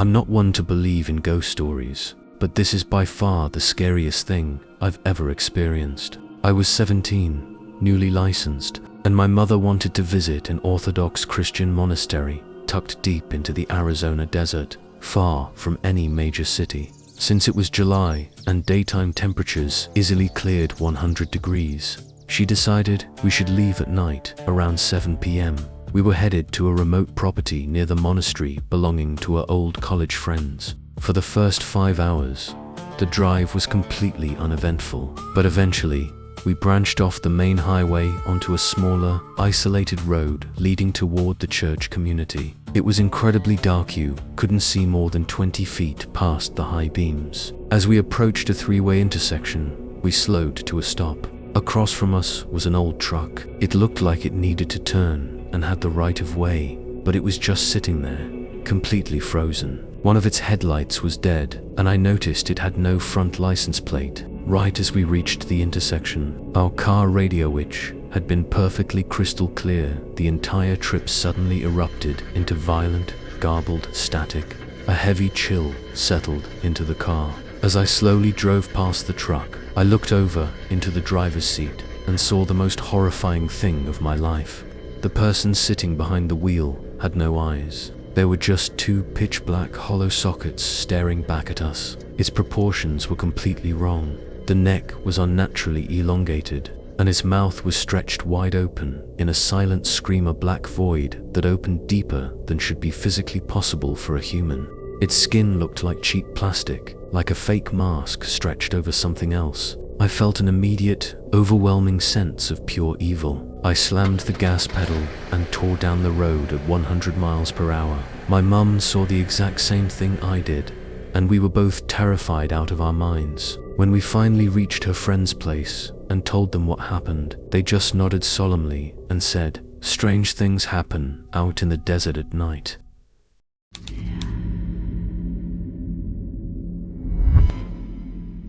I'm not one to believe in ghost stories, but this is by far the scariest thing I've ever experienced. I was 17, newly licensed, and my mother wanted to visit an Orthodox Christian monastery tucked deep into the Arizona desert, far from any major city. Since it was July and daytime temperatures easily cleared 100 degrees, she decided we should leave at night around 7 p.m. We were headed to a remote property near the monastery belonging to our old college friends. For the first 5 hours, the drive was completely uneventful, but eventually, we branched off the main highway onto a smaller, isolated road leading toward the church community. It was incredibly dark. You couldn't see more than 20 feet past the high beams. As we approached a three-way intersection, we slowed to a stop. Across from us was an old truck. It looked like it needed to turn and had the right of way, but it was just sitting there, completely frozen. One of its headlights was dead, and I noticed it had no front license plate. Right as we reached the intersection, our car radio, which had been perfectly crystal clear the entire trip, suddenly erupted into violent, garbled static. A heavy chill settled into the car. As I slowly drove past the truck, I looked over into the driver's seat and saw the most horrifying thing of my life. The person sitting behind the wheel had no eyes. There were just two pitch-black hollow sockets staring back at us. Its proportions were completely wrong. The neck was unnaturally elongated, and its mouth was stretched wide open in a silent scream, a black void that opened deeper than should be physically possible for a human. Its skin looked like cheap plastic, like a fake mask stretched over something else. I felt an immediate, overwhelming sense of pure evil. I slammed the gas pedal and tore down the road at 100 miles per hour. My mum saw the exact same thing I did, and we were both terrified out of our minds. When we finally reached her friend's place and told them what happened, they just nodded solemnly and said, "Strange things happen out in the desert at night."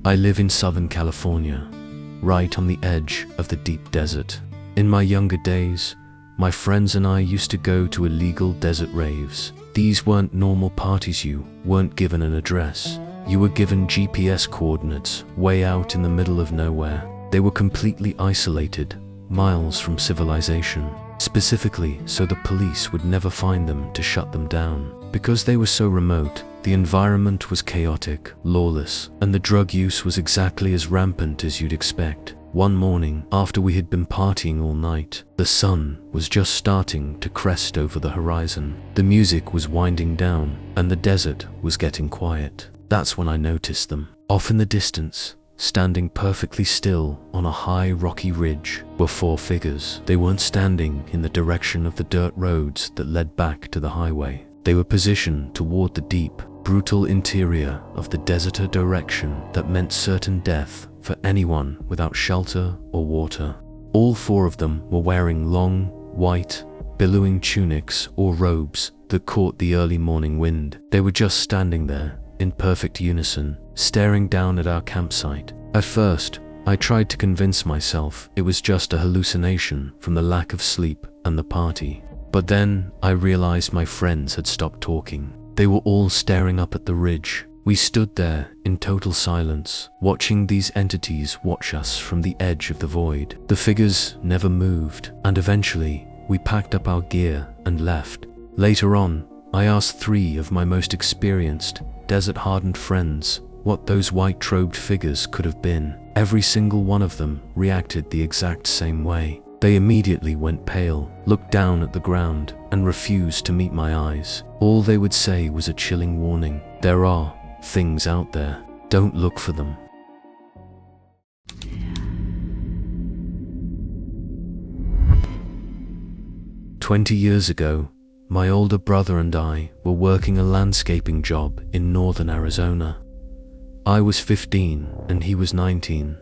I live in Southern California, right on the edge of the deep desert. In my younger days, my friends and I used to go to illegal desert raves. These weren't normal parties. You weren't given an address. You were given GPS coordinates way out in the middle of nowhere. They were completely isolated, miles from civilization, specifically so the police would never find them to shut them down. Because they were so remote, the environment was chaotic, lawless, and the drug use was exactly as rampant as you'd expect. One morning, after we had been partying all night, the sun was just starting to crest over the horizon. The music was winding down, and the desert was getting quiet. That's when I noticed them. Off in the distance, standing perfectly still on a high rocky ridge, were four figures. They weren't standing in the direction of the dirt roads that led back to the highway. They were positioned toward the deep, brutal interior of the desert, a direction that meant certain death for anyone without shelter or water. All four of them were wearing long, white, billowing tunics or robes that caught the early morning wind. They were just standing there, in perfect unison, staring down at our campsite. At first, I tried to convince myself it was just a hallucination from the lack of sleep and the party. But then I realized my friends had stopped talking. They were all staring up at the ridge. We stood there in total silence, watching these entities watch us from the edge of the void. The figures never moved, and eventually we packed up our gear and left. Later on, I asked three of my most experienced, desert-hardened friends what those white-robed figures could have been. Every single one of them reacted the exact same way. They immediately went pale, looked down at the ground, and refused to meet my eyes. All they would say was a chilling warning. There are things out there. Don't look for them. "20 years ago, my older brother and I were working a landscaping job in northern Arizona. I was 15 and he was 19.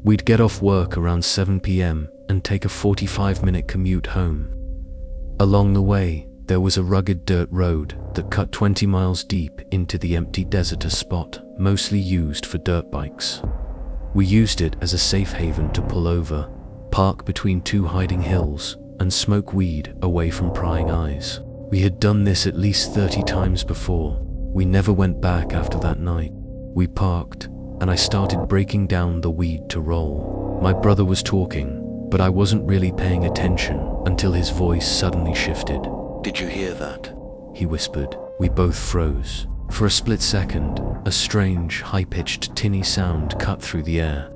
We'd get off work around 7 p.m. and take a 45-minute commute home. Along the way, there was a rugged dirt road that cut 20 miles deep into the empty desert, a spot mostly used for dirt bikes. We used it as a safe haven to pull over, park between two hiding hills, and smoke weed away from prying eyes. We had done this at least 30 times before, We never went back after that night. We parked, and I started breaking down the weed to roll. My brother was talking, but I wasn't really paying attention until his voice suddenly shifted. "Did you hear that?" he whispered. We both froze. For a split second, a strange, high-pitched, tinny sound cut through the air.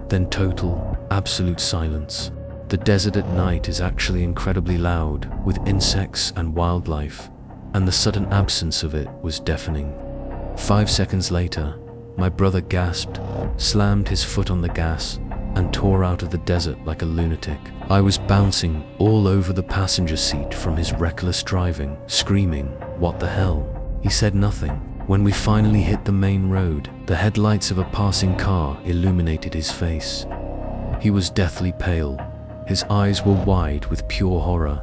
Then total, absolute silence. The desert at night is actually incredibly loud, with insects and wildlife, and the sudden absence of it was deafening. 5 seconds later, my brother gasped, slammed his foot on the gas, and tore out of the desert like a lunatic. I was bouncing all over the passenger seat from his reckless driving, screaming, "What the hell?" He said nothing. When we finally hit the main road, the headlights of a passing car illuminated his face. He was deathly pale. His eyes were wide with pure horror,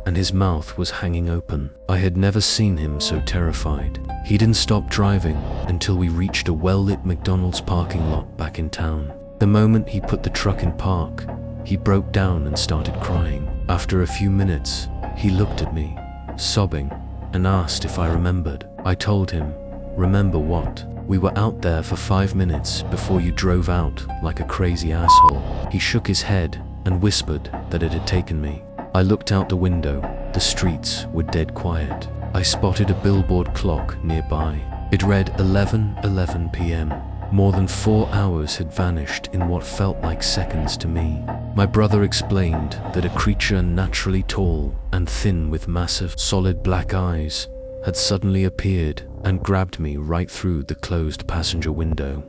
and his mouth was hanging open. I had never seen him so terrified. He didn't stop driving until we reached a well-lit McDonald's parking lot back in town. The moment he put the truck in park, he broke down and started crying. After a few minutes, he looked at me, sobbing, and asked if I remembered. I told him, "Remember what? We were out there for 5 minutes before you drove out like a crazy asshole." He shook his head and whispered that it had taken me. I looked out the window. The streets were dead quiet. I spotted a billboard clock nearby. It read 11:11 p.m. More than 4 hours had vanished in what felt like seconds to me. My brother explained that a creature naturally tall and thin with massive, solid black eyes had suddenly appeared and grabbed me right through the closed passenger window.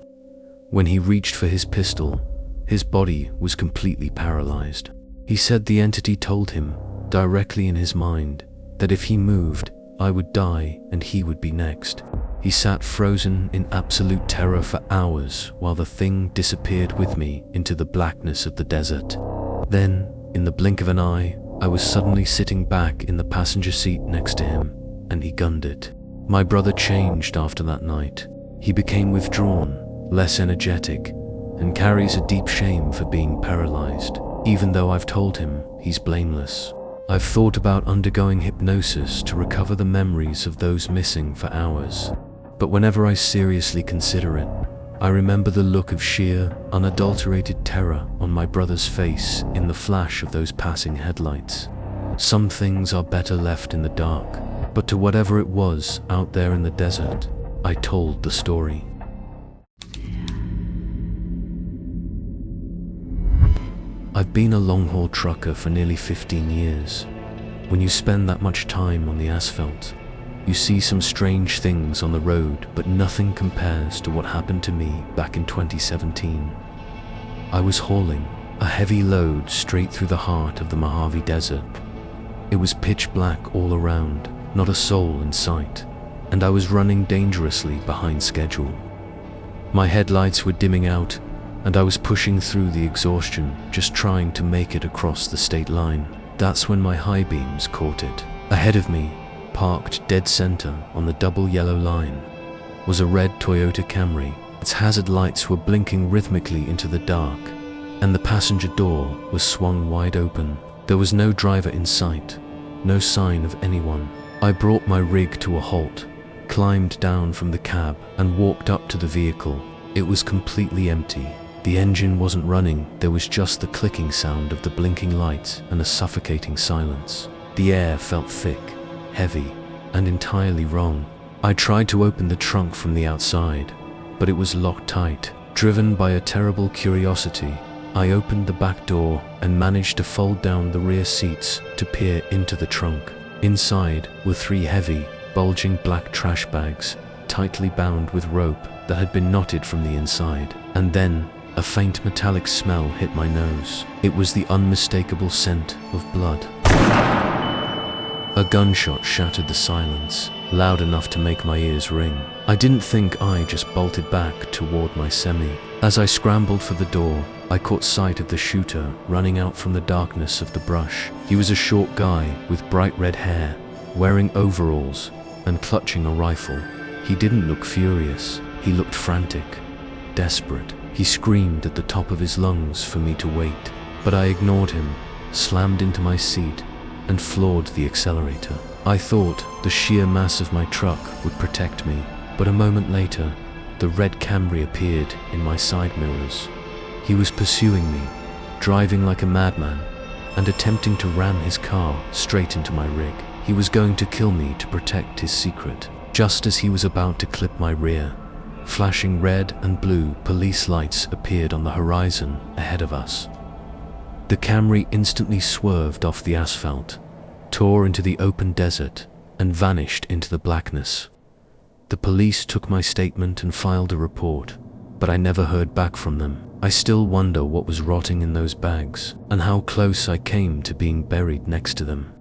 When he reached for his pistol, his body was completely paralyzed. He said the entity told him, directly in his mind, that if he moved, I would die and he would be next. He sat frozen in absolute terror for hours while the thing disappeared with me into the blackness of the desert. Then, in the blink of an eye, I was suddenly sitting back in the passenger seat next to him, and he gunned it. My brother changed after that night. He became withdrawn, less energetic, and carries a deep shame for being paralyzed, even though I've told him he's blameless. I've thought about undergoing hypnosis to recover the memories of those missing for hours. But whenever I seriously consider it, I remember the look of sheer, unadulterated terror on my brother's face in the flash of those passing headlights. Some things are better left in the dark, but to whatever it was out there in the desert, I told the story. I've been a long-haul trucker for nearly 15 years. When you spend that much time on the asphalt, you see some strange things on the road, but nothing compares to what happened to me back in 2017. I was hauling a heavy load straight through the heart of the Mojave Desert. It was pitch black all around, not a soul in sight, and I was running dangerously behind schedule. My headlights were dimming out, and I was pushing through the exhaustion, just trying to make it across the state line. That's when my high beams caught it. Ahead of me, parked dead center on the double yellow line, was a red Toyota Camry. Its hazard lights were blinking rhythmically into the dark, and the passenger door was swung wide open. There was no driver in sight, no sign of anyone. I brought my rig to a halt, climbed down from the cab, and walked up to the vehicle. It was completely empty. The engine wasn't running, there was just the clicking sound of the blinking lights and a suffocating silence. The air felt thick, heavy, and entirely wrong. I tried to open the trunk from the outside, but it was locked tight. Driven by a terrible curiosity, I opened the back door and managed to fold down the rear seats to peer into the trunk. Inside were 3 heavy, bulging black trash bags, tightly bound with rope that had been knotted from the inside. And then, a faint metallic smell hit my nose. It was the unmistakable scent of blood. A gunshot shattered the silence, loud enough to make my ears ring. I didn't think I just bolted back toward my semi. As I scrambled for the door, I caught sight of the shooter running out from the darkness of the brush. He was a short guy with bright red hair, wearing overalls and clutching a rifle. He didn't look furious. He looked frantic, desperate. He screamed at the top of his lungs for me to wait, but I ignored him, slammed into my seat, and floored the accelerator. I thought the sheer mass of my truck would protect me, but a moment later, the red Camry appeared in my side mirrors. He was pursuing me, driving like a madman, and attempting to ram his car straight into my rig. He was going to kill me to protect his secret. Just as he was about to clip my rear, flashing red and blue police lights appeared on the horizon ahead of us. The Camry instantly swerved off the asphalt, tore into the open desert, and vanished into the blackness. The police took my statement and filed a report, but I never heard back from them. I still wonder what was rotting in those bags, and how close I came to being buried next to them.